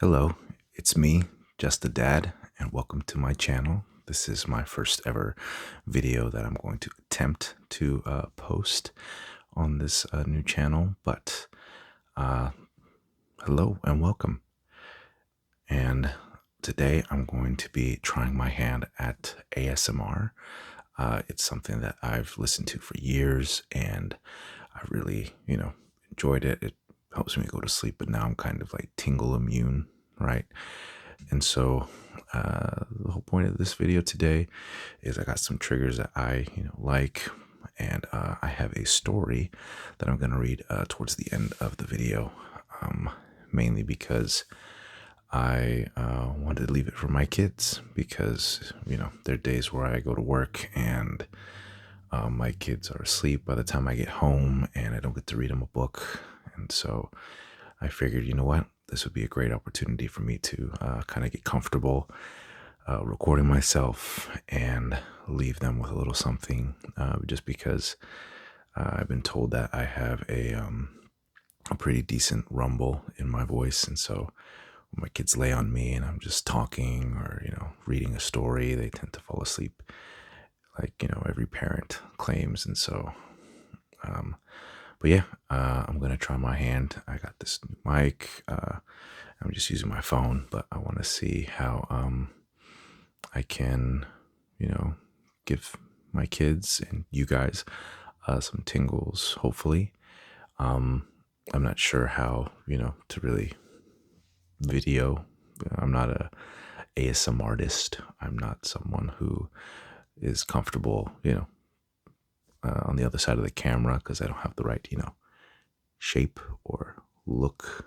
Hello, it's me, Just a Dad, and welcome to my channel. This is my first ever video that I'm going to attempt to post on this new channel, but uh, hello and welcome. And today I'm going to be trying my hand at ASMR. It's something that I've listened to for years and I really, enjoyed it. It helps me go to sleep, but now I'm kind of like tingle immune, right? And so the whole point of this video today is I got some triggers that I, like, and I have a story that I'm going to read towards the end of the video, mainly because I wanted to leave it for my kids because, there are days where I go to work and my kids are asleep by the time I get home and I don't get to read them a book. And so I figured, you know what? This would be a great opportunity for me to kind of get comfortable recording myself and leave them with a little something, just because I've been told that I have a pretty decent rumble in my voice. And so when my kids lay on me and I'm just talking or, reading a story, they tend to fall asleep like, every parent claims. And so, but yeah, I'm going to try my hand. I got this new mic. I'm just using my phone, but I want to see how I can, give my kids and you guys some tingles, hopefully. I'm not sure how, to really video. I'm not a ASM artist. I'm not someone who is comfortable, on the other side of the camera because I don't have the right, shape or look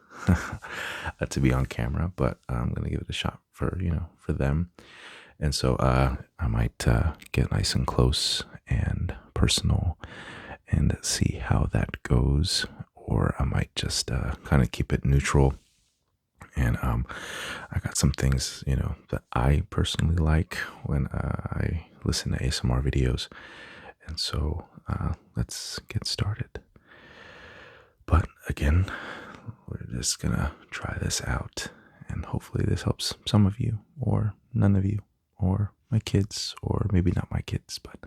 to be on camera, but I'm going to give it a shot for, for them. And so I might get nice and close and personal and see how that goes, or I might just kind of keep it neutral. And I got some things, that I personally like when I listen to ASMR videos. And so let's get started. But again, we're just gonna try this out and hopefully this helps some of you or none of you or my kids or maybe not my kids, but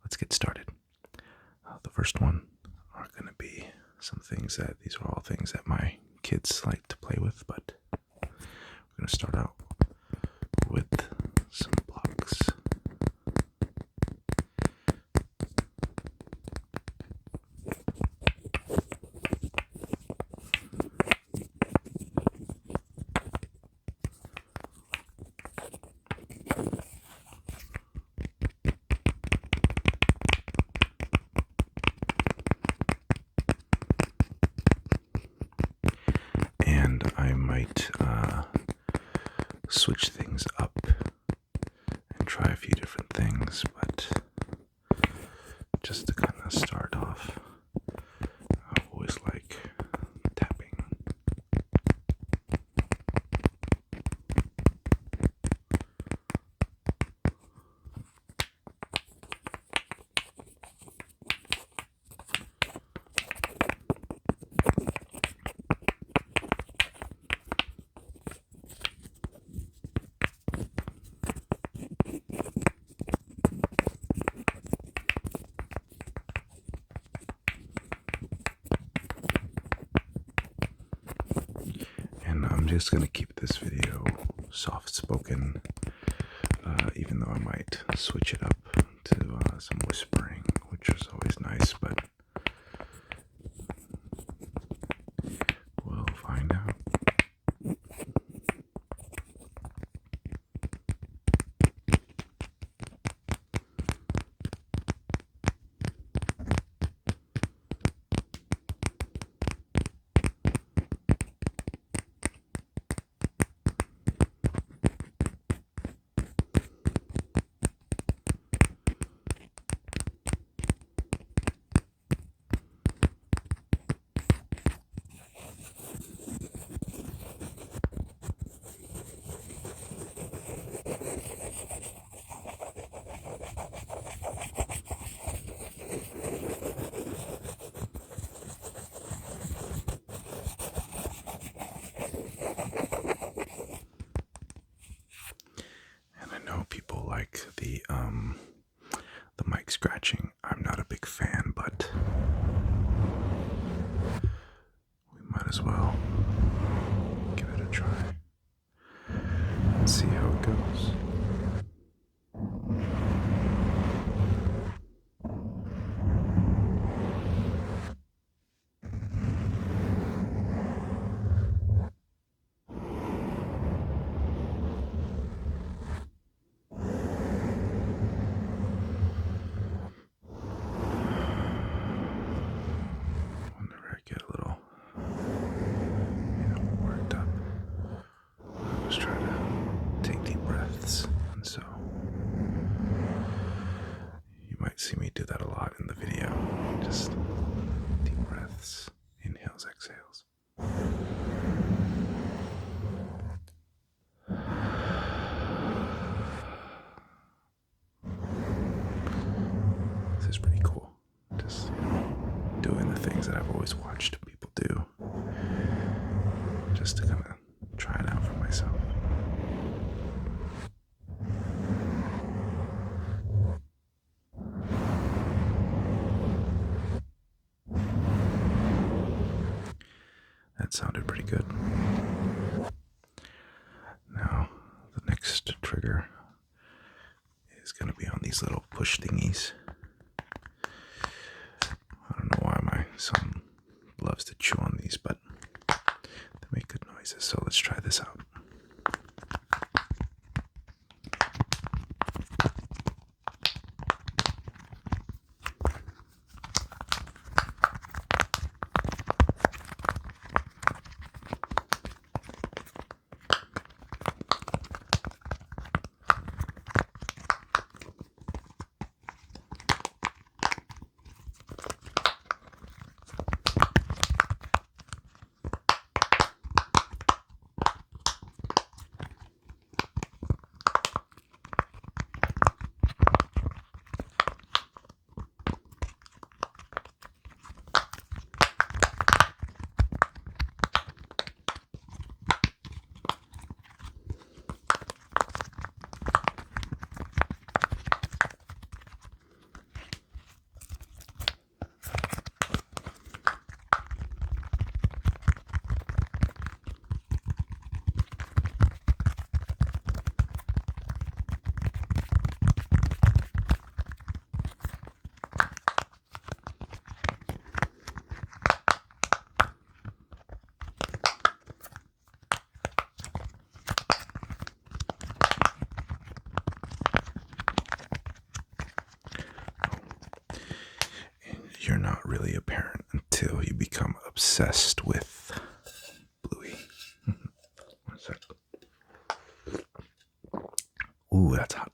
let's get started. The first one are gonna be some things that these are all things that my kids like to play with, but we're gonna start out with some blocks. And I might switch things up and try a few different things, but just to kind of start off, I always like tapping. I'm just going to keep this video soft-spoken, even though I might switch it up to some whispering, which is always nice, but we'll find out. as well. Give it a try and see how it goes. Whenever I get a little, worked up, I was trying to take deep breaths, and so you might see me do that a lot in the video. Just deep breaths, inhales, exhales. This is pretty cool. Just doing the things that I've always watched people do, just to kind of try it out for myself. That sounded pretty good. Now, the next trigger is going to be on these little push thingies. I don't know why my son loves to chew on these, but they make good noises, so let's try this out. You're not really a parent until you become obsessed with Bluey. One sec. Ooh, that's hot.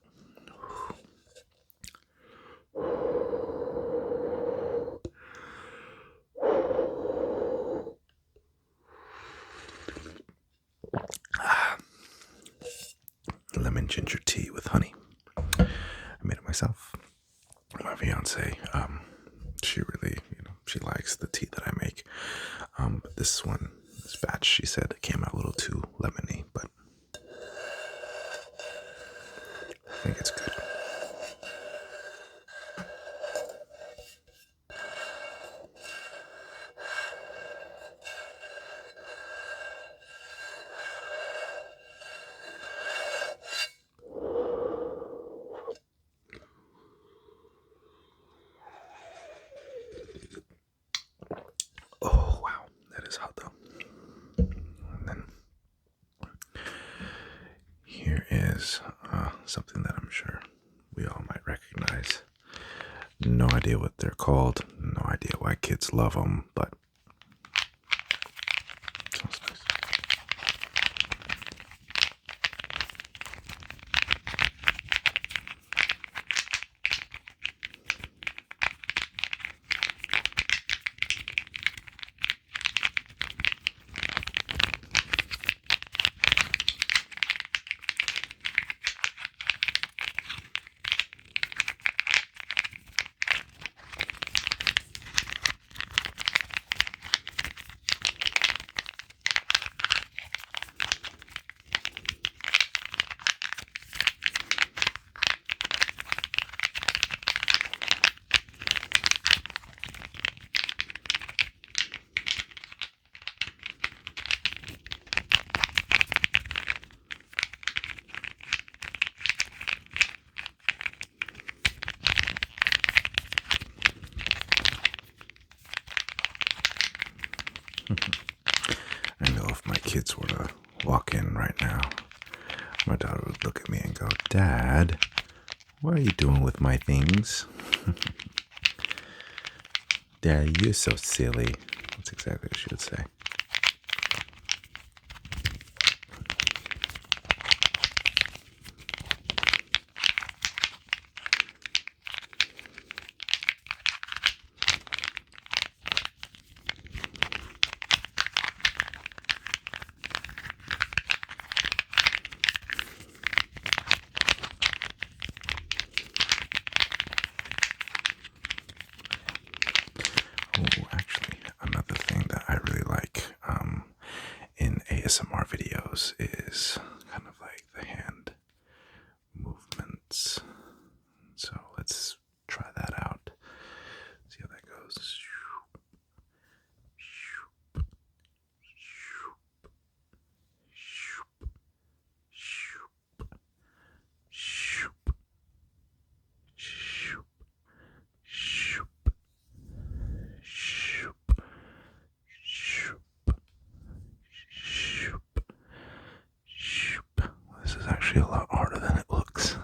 Lemon ginger tea with honey. I made it myself. My fiance, she really, she likes the tea that I make. But this batch, she said it came out a little too lemony, but I think it's good. Oh, wow. That is hot, though. And then here is something that I'm sure we all might recognize. No idea what they're called. No idea why kids love them, but it sounds nice. if my kids were to walk in right now, my daughter would look at me and go, "Dad, what are you doing with my things?" "Dad, you're so silly." That's exactly what she would say. Oh, actually, another thing that I really like in ASMR videos is kind of like the hand movements. So let's try that out. See how that goes. This is actually a lot harder than it looks.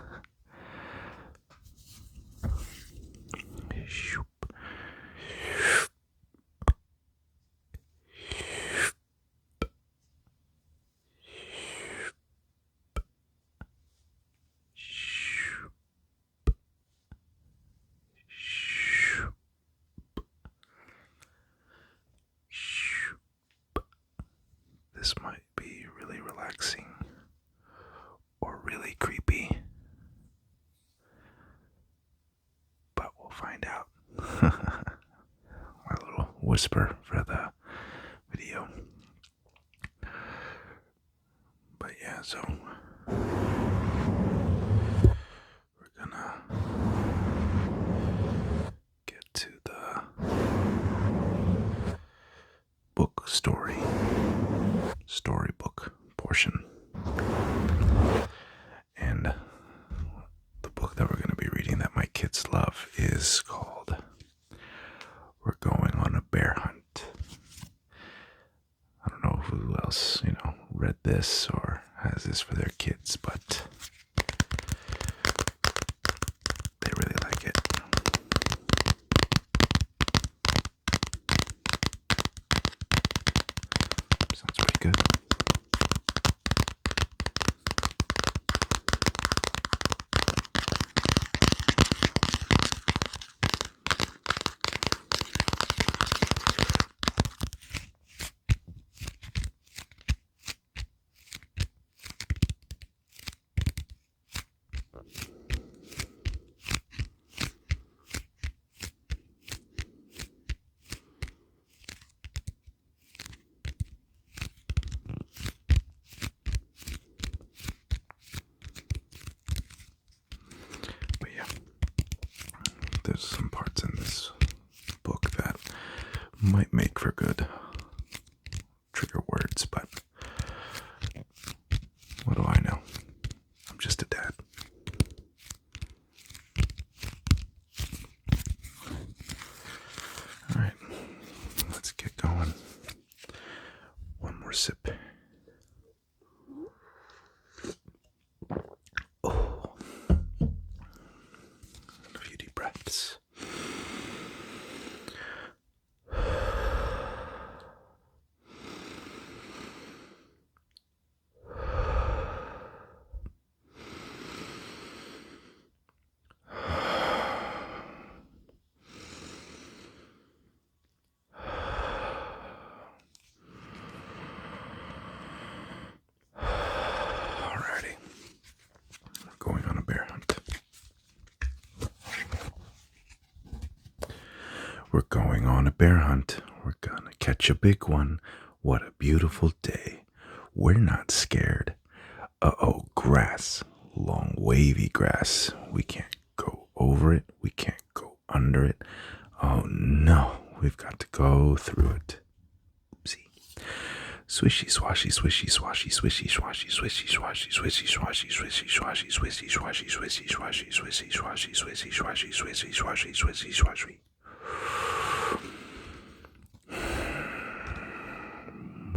This might be really relaxing or really creepy, but we'll find out. My little whisper for the video. But yeah, so we're gonna get to the storybook portion. And the book that we're going to be reading that my kids love is called We're Going on a Bear Hunt. I don't know who else, read this or has this for their kids, but they really like it. Sounds pretty good. There's some parts in this book that might make for good trigger words, but what do I know? I'm just a dad. All right, let's get going. One more sip. Oh, a few deep breaths. Alrighty, we're going on a bear hunt. We're going on a bear hunt. We're gonna catch a big one. What a beautiful day. We're not scared. Uh-oh, grass. Long wavy grass. We can't go over it. We can't go under it. Oh no, we've got to go through it. Oopsie. Swishy swashy swishy swashy swishy swashy swishy swashy swishy swashy swishy swashy swishy swashy swishy swashy swishy swashy swishy swashy swishy swashy swishy swashy.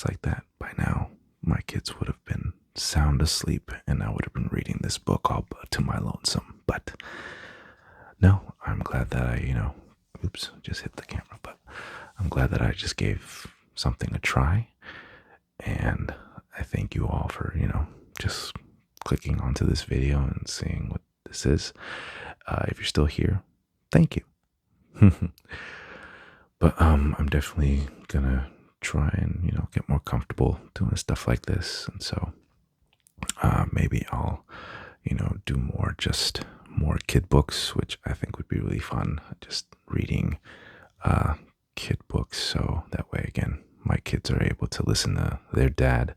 just like that, by now, my kids would have been sound asleep and I would have been reading this book all to my lonesome. But no, I'm glad that oops, just hit the camera, but I'm glad that I just gave something a try. And I thank you all for, just clicking onto this video and seeing what this is. If you're still here, thank you. But I'm definitely gonna try and get more comfortable doing stuff like this, and so maybe I'll do more kid books, which I think would be really fun. Just reading kid books, so that way again my kids are able to listen to their dad.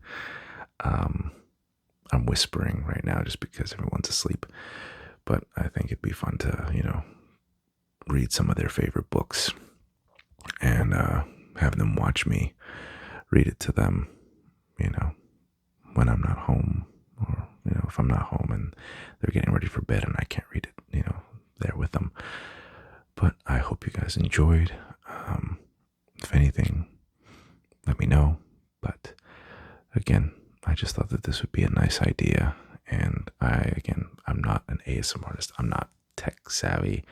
I'm whispering right now just because everyone's asleep, but I think it'd be fun to read some of their favorite books and have them watch me read it to them, when I'm not home, or if I'm not home and they're getting ready for bed and I can't read it, there with them. But I hope you guys enjoyed. If anything, let me know. But again, I just thought that this would be a nice idea. And I'm not an ASMR artist. I'm not tech savvy.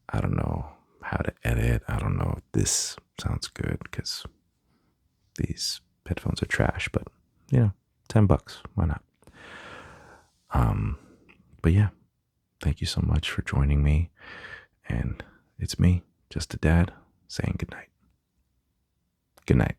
I don't know how to edit. I don't know if this sounds good because these headphones are trash, but $10, why not? But yeah, thank you so much for joining me. And it's me, just a dad, saying good night. Good night.